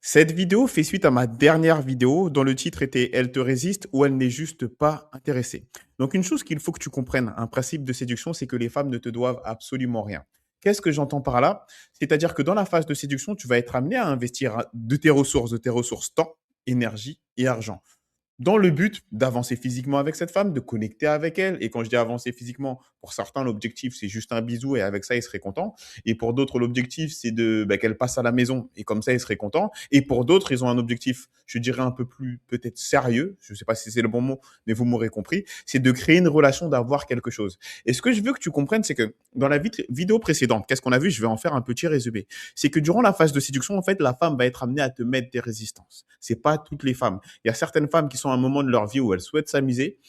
Cette vidéo fait suite à ma dernière vidéo dont le titre était Elle te résiste ou elle n'est juste pas intéressée. Donc une chose qu'il faut que tu comprennes, un principe de séduction, c'est que les femmes ne te doivent absolument rien. Qu'est-ce que j'entends par là? C'est-à-dire que dans la phase de séduction, tu vas être amené à investir de tes ressources temps, énergie et argent dans le but d'avancer physiquement avec cette femme, de connecter avec elle. Et quand je dis avancer physiquement, pour certains, l'objectif, c'est juste un bisou et avec ça, ils seraient contents. Et pour d'autres, l'objectif, c'est qu'elle passe à la maison et comme ça, ils seraient contents. Et pour d'autres, ils ont un objectif, je dirais, un peu plus peut-être sérieux. Je ne sais pas si c'est le bon mot, mais vous m'aurez compris. C'est de créer une relation, d'avoir quelque chose. Et ce que je veux que tu comprennes, c'est que dans la vidéo précédente, qu'est-ce qu'on a vu? Je vais en faire un petit résumé. C'est que durant la phase de séduction, en fait, la femme va être amenée à te mettre des résistances. C'est pas toutes les femmes. Il y a certaines femmes qui sont à un moment de leur vie où elles souhaitent s'amuser,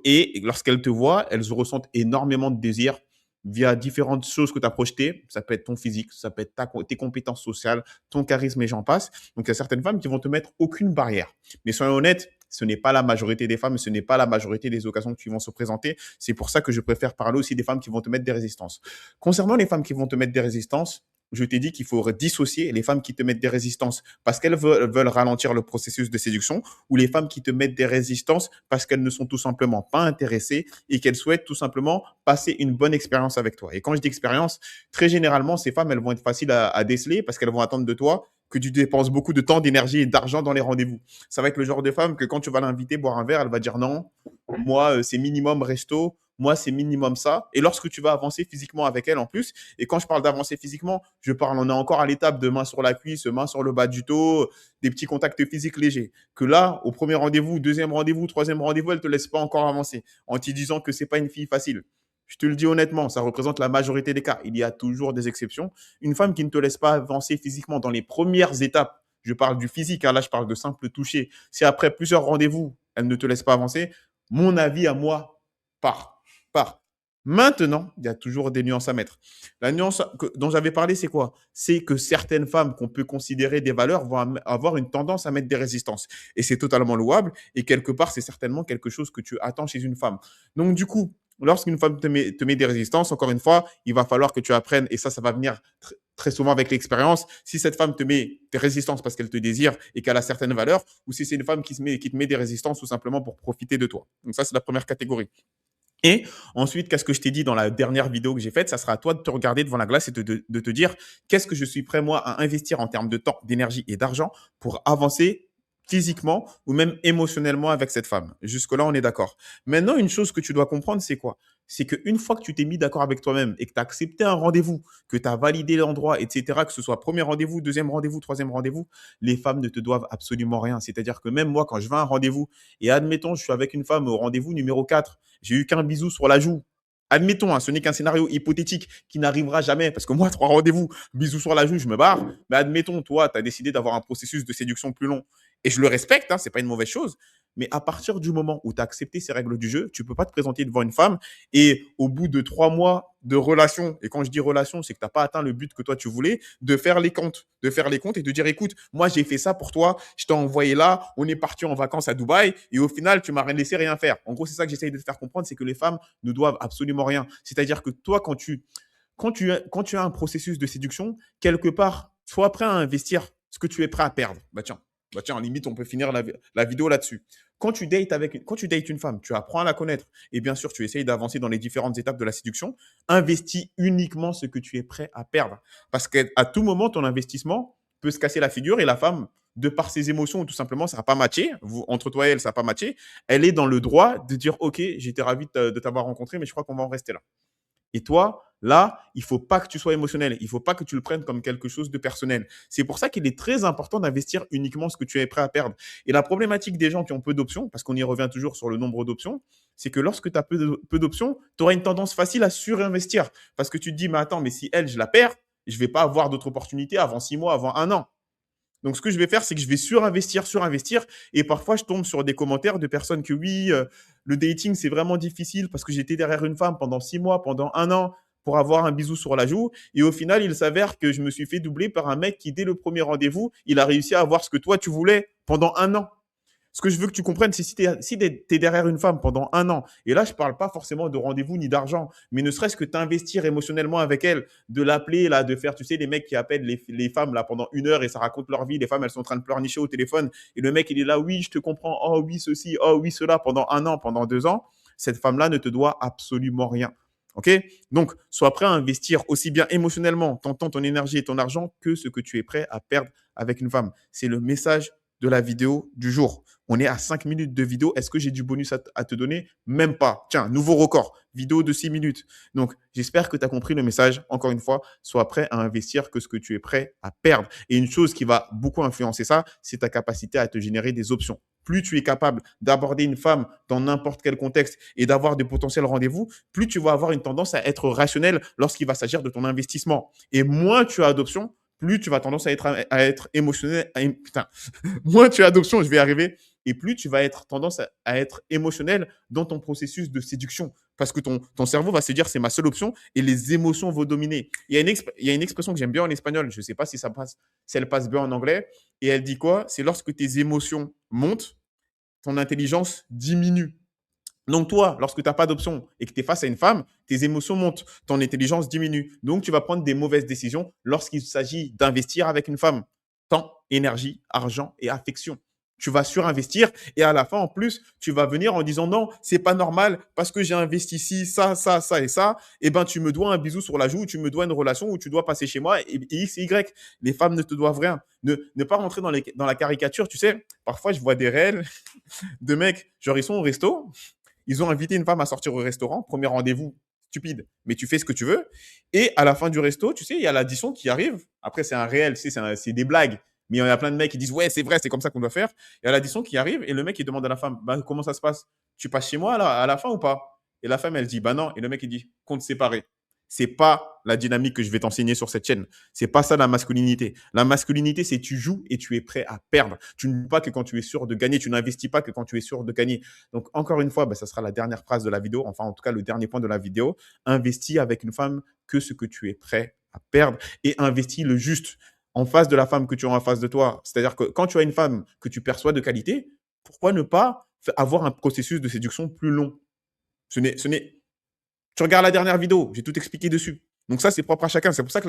et lorsqu'elles te voient, elles ressentent énormément de désir via différentes choses que tu as projetées. Ça peut être ton physique, ça peut être tes compétences sociales, ton charisme et j'en passe. Donc, il y a certaines femmes qui vont te mettre aucune barrière. Mais soyons honnêtes, ce n'est pas la majorité des femmes, ce n'est pas la majorité des occasions qui vont se présenter. C'est pour ça que je préfère parler aussi des femmes qui vont te mettre des résistances. Concernant les femmes qui vont te mettre des résistances, je t'ai dit qu'il faut dissocier les femmes qui te mettent des résistances parce qu'elles veulent ralentir le processus de séduction ou les femmes qui te mettent des résistances parce qu'elles ne sont tout simplement pas intéressées et qu'elles souhaitent tout simplement passer une bonne expérience avec toi. Et quand je dis expérience, très généralement, ces femmes, elles vont être faciles à déceler parce qu'elles vont attendre de toi que tu dépenses beaucoup de temps, d'énergie et d'argent dans les rendez-vous. Ça va être le genre de femme que quand tu vas l'inviter boire un verre, elle va dire non, moi, c'est minimum resto, moi, c'est minimum ça. Et lorsque tu vas avancer physiquement avec elle en plus, et quand je parle d'avancer physiquement, on est encore à l'étape de main sur la cuisse, main sur le bas du dos, des petits contacts physiques légers. Que là, au premier rendez-vous, deuxième rendez-vous, troisième rendez-vous, elle ne te laisse pas encore avancer en te disant que c'est pas une fille facile. Je te le dis honnêtement, ça représente la majorité des cas. Il y a toujours des exceptions. Une femme qui ne te laisse pas avancer physiquement dans les premières étapes, je parle du physique, hein, là je parle de simple toucher. Si après plusieurs rendez-vous, elle ne te laisse pas avancer, mon avis à moi part. Maintenant, il y a toujours des nuances à mettre. La nuance dont j'avais parlé, c'est quoi? C'est que certaines femmes qu'on peut considérer des valeurs vont avoir une tendance à mettre des résistances. Et c'est totalement louable. Et quelque part, c'est certainement quelque chose que tu attends chez une femme. Donc, du coup, lorsqu'une femme te met des résistances, encore une fois, il va falloir que tu apprennes, et ça va venir très souvent avec l'expérience, si cette femme te met des résistances parce qu'elle te désire et qu'elle a certaines valeurs, ou si c'est une femme qui te met des résistances tout simplement pour profiter de toi. Donc ça, c'est la première catégorie. Et ensuite, qu'est-ce que je t'ai dit dans la dernière vidéo que j'ai faite? Ça sera à toi de te regarder devant la glace et de te dire qu'est-ce que je suis prêt, moi, à investir en termes de temps, d'énergie et d'argent pour avancer physiquement ou même émotionnellement avec cette femme. Jusque-là, on est d'accord. Maintenant, une chose que tu dois comprendre, c'est quoi? C'est qu'une fois que tu t'es mis d'accord avec toi-même et que tu as accepté un rendez-vous, que tu as validé l'endroit, etc., que ce soit premier rendez-vous, deuxième rendez-vous, troisième rendez-vous, les femmes ne te doivent absolument rien. C'est-à-dire que même moi, quand je vais à un rendez-vous et admettons, je suis avec une femme au rendez-vous numéro 4, j'ai eu qu'un bisou sur la joue. Admettons, hein, ce n'est qu'un scénario hypothétique qui n'arrivera jamais parce que moi, trois rendez-vous, bisous sur la joue, je me barre. Mais admettons, toi, tu as décidé d'avoir un processus de séduction plus long et je le respecte, hein, c'est pas une mauvaise chose. Mais à partir du moment où tu as accepté ces règles du jeu, tu peux pas te présenter devant une femme et au bout de 3 mois de relation, et quand je dis relation, c'est que tu n'as pas atteint le but que toi tu voulais, de faire les comptes, et de dire écoute, moi j'ai fait ça pour toi, je t'ai envoyé là, on est parti en vacances à Dubaï et au final tu m'as laissé rien faire. En gros, c'est ça que j'essaye de te faire comprendre, c'est que les femmes ne doivent absolument rien. C'est-à-dire que toi, quand tu as un processus de séduction, quelque part, sois prêt à investir ce que tu es prêt à perdre. Bah tiens, en limite, on peut finir la vidéo là-dessus. Quand tu dates une femme, tu apprends à la connaître et bien sûr, tu essayes d'avancer dans les différentes étapes de la séduction. Investis uniquement ce que tu es prêt à perdre. Parce qu'à tout moment, ton investissement peut se casser la figure et la femme, de par ses émotions ou tout simplement, ça n'a pas matché, entre toi et elle, ça n'a pas matché, elle est dans le droit de dire ok, j'étais ravi de t'avoir rencontré, mais je crois qu'on va en rester là. Et toi, là, il ne faut pas que tu sois émotionnel. Il ne faut pas que tu le prennes comme quelque chose de personnel. C'est pour ça qu'il est très important d'investir uniquement ce que tu es prêt à perdre. Et la problématique des gens qui ont peu d'options, parce qu'on y revient toujours sur le nombre d'options, c'est que lorsque tu as peu d'options, tu auras une tendance facile à surinvestir. Parce que tu te dis, mais attends, mais si elle, je la perds, je ne vais pas avoir d'autres opportunités avant 6 mois, avant un an. Donc, ce que je vais faire, c'est que je vais surinvestir. Et parfois, je tombe sur des commentaires de personnes que oui, le dating, c'est vraiment difficile parce que j'étais derrière une femme pendant 6 mois, pendant un an, pour avoir un bisou sur la joue. Et au final, il s'avère que je me suis fait doubler par un mec qui, dès le premier rendez-vous, il a réussi à avoir ce que toi, tu voulais pendant un an. Ce que je veux que tu comprennes, c'est si t'es derrière une femme pendant un an, et là, je parle pas forcément de rendez-vous ni d'argent, mais ne serait-ce que t'investir émotionnellement avec elle, de l'appeler, là, de faire, tu sais, les mecs qui appellent les femmes, là, pendant 1 heure et ça raconte leur vie. Les femmes, elles sont en train de pleurnicher au téléphone. Et le mec, il est là, oui, je te comprends. Oh oui, ceci. Oh oui, cela. Pendant un an, pendant 2 ans, cette femme-là ne te doit absolument rien. OK? Donc, sois prêt à investir aussi bien émotionnellement ton temps, ton énergie et ton argent que ce que tu es prêt à perdre avec une femme. C'est le message de la vidéo du jour. On est à 5 minutes de vidéo. Est-ce que j'ai du bonus à te donner? Même pas. Tiens, nouveau record. Vidéo de 6 minutes. Donc, j'espère que tu as compris le message. Encore une fois, sois prêt à investir que ce que tu es prêt à perdre. Et une chose qui va beaucoup influencer ça, c'est ta capacité à te générer des options. Plus tu es capable d'aborder une femme dans n'importe quel contexte et d'avoir de potentiels rendez-vous, plus tu vas avoir une tendance à être rationnel lorsqu'il va s'agir de ton investissement. Et moins tu as d'options, plus tu vas tendance à être émotionnel. Putain, moins tu as d'options, je vais y arriver, et plus tu vas être tendance à être émotionnel dans ton processus de séduction. Parce que ton cerveau va se dire, c'est ma seule option, et les émotions vont dominer. Il y a une expression que j'aime bien en espagnol, je ne sais pas si elle passe bien en anglais, et elle dit quoi? C'est lorsque tes émotions montent, ton intelligence diminue. Donc toi, lorsque tu n'as pas d'option et que tu es face à une femme, tes émotions montent, ton intelligence diminue. Donc tu vas prendre des mauvaises décisions lorsqu'il s'agit d'investir avec une femme. Temps, énergie, argent et affection. Tu vas surinvestir et à la fin, en plus, tu vas venir en disant non, c'est pas normal parce que j'ai investi ici, ça et ça. Eh ben, tu me dois un bisou sur la joue, tu me dois une relation où tu dois passer chez moi et X et Y. Les femmes ne te doivent rien. Ne pas rentrer dans la caricature. Tu sais, parfois, je vois des réels de mecs, genre, ils sont au resto, ils ont invité une femme à sortir au restaurant, premier rendez-vous, stupide, mais tu fais ce que tu veux. Et à la fin du resto, tu sais, il y a l'addition qui arrive. Après, c'est un réel, tu sais, c'est des blagues. Mais il y en a plein de mecs qui disent, ouais, c'est vrai, c'est comme ça qu'on doit faire. Il y a l'addition qui arrive et le mec, il demande à la femme, bah, comment ça se passe? Tu passes chez moi à la fin ou pas? Et la femme, elle dit, bah non. Et le mec, il dit, compte séparé. C'est pas la dynamique que je vais t'enseigner sur cette chaîne. C'est pas ça la masculinité. La masculinité, c'est tu joues et tu es prêt à perdre. Tu ne joues pas que quand tu es sûr de gagner. Tu n'investis pas que quand tu es sûr de gagner. Donc, encore une fois, bah, ça sera la dernière phrase de la vidéo, enfin, en tout cas, le dernier point de la vidéo. Investis avec une femme que ce que tu es prêt à perdre et investis le juste en face de la femme que tu as en face de toi. C'est-à-dire que quand tu as une femme que tu perçois de qualité, pourquoi ne pas avoir un processus de séduction plus long? Ce n'est Tu regardes la dernière vidéo, j'ai tout expliqué dessus. Donc ça, c'est propre à chacun. C'est pour ça que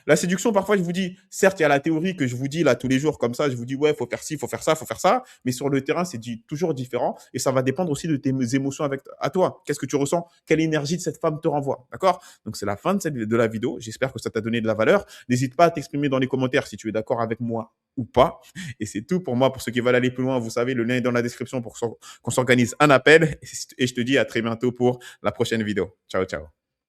la séduction, parfois, je vous dis, certes, il y a la théorie que je vous dis là tous les jours, comme ça, je vous dis, ouais, faut faire ci, faut faire ça, faut faire ça. Mais sur le terrain, c'est toujours différent. Et ça va dépendre aussi de tes émotions à toi. Qu'est-ce que tu ressens? Quelle énergie de cette femme te renvoie? D'accord? Donc c'est la fin de la vidéo. J'espère que ça t'a donné de la valeur. N'hésite pas à t'exprimer dans les commentaires si tu es d'accord avec moi ou pas. Et c'est tout pour moi. Pour ceux qui veulent aller plus loin, vous savez, le lien est dans la description pour qu'on s'organise un appel. Et je te dis à très bientôt pour la prochaine vidéo. Ciao, ciao.